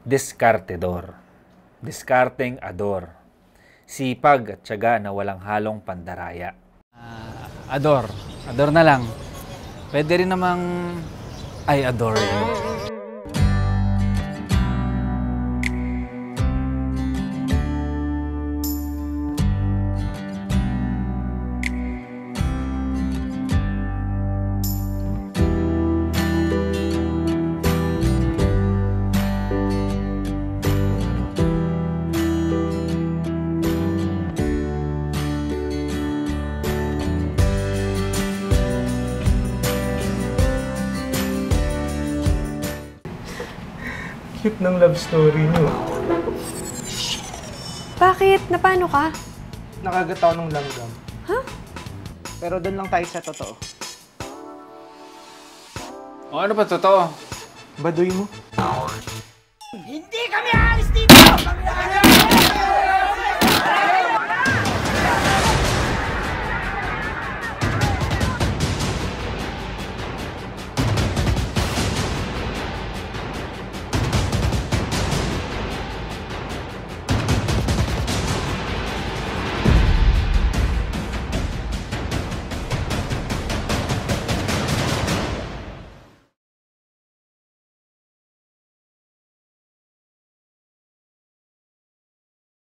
Diskartedor. Diskarteng ador. Sipag at tiyaga na walang halong pandaraya. Ador. Ador na lang. Pwede rin namang I adore you. Cute ng love story niyo. Bakit? Napano ka? Nakagataw ng langgam. Huh? Pero doon lang tayo sa totoo. O ano ba totoo? Baduy mo. Hindi kami alis dito!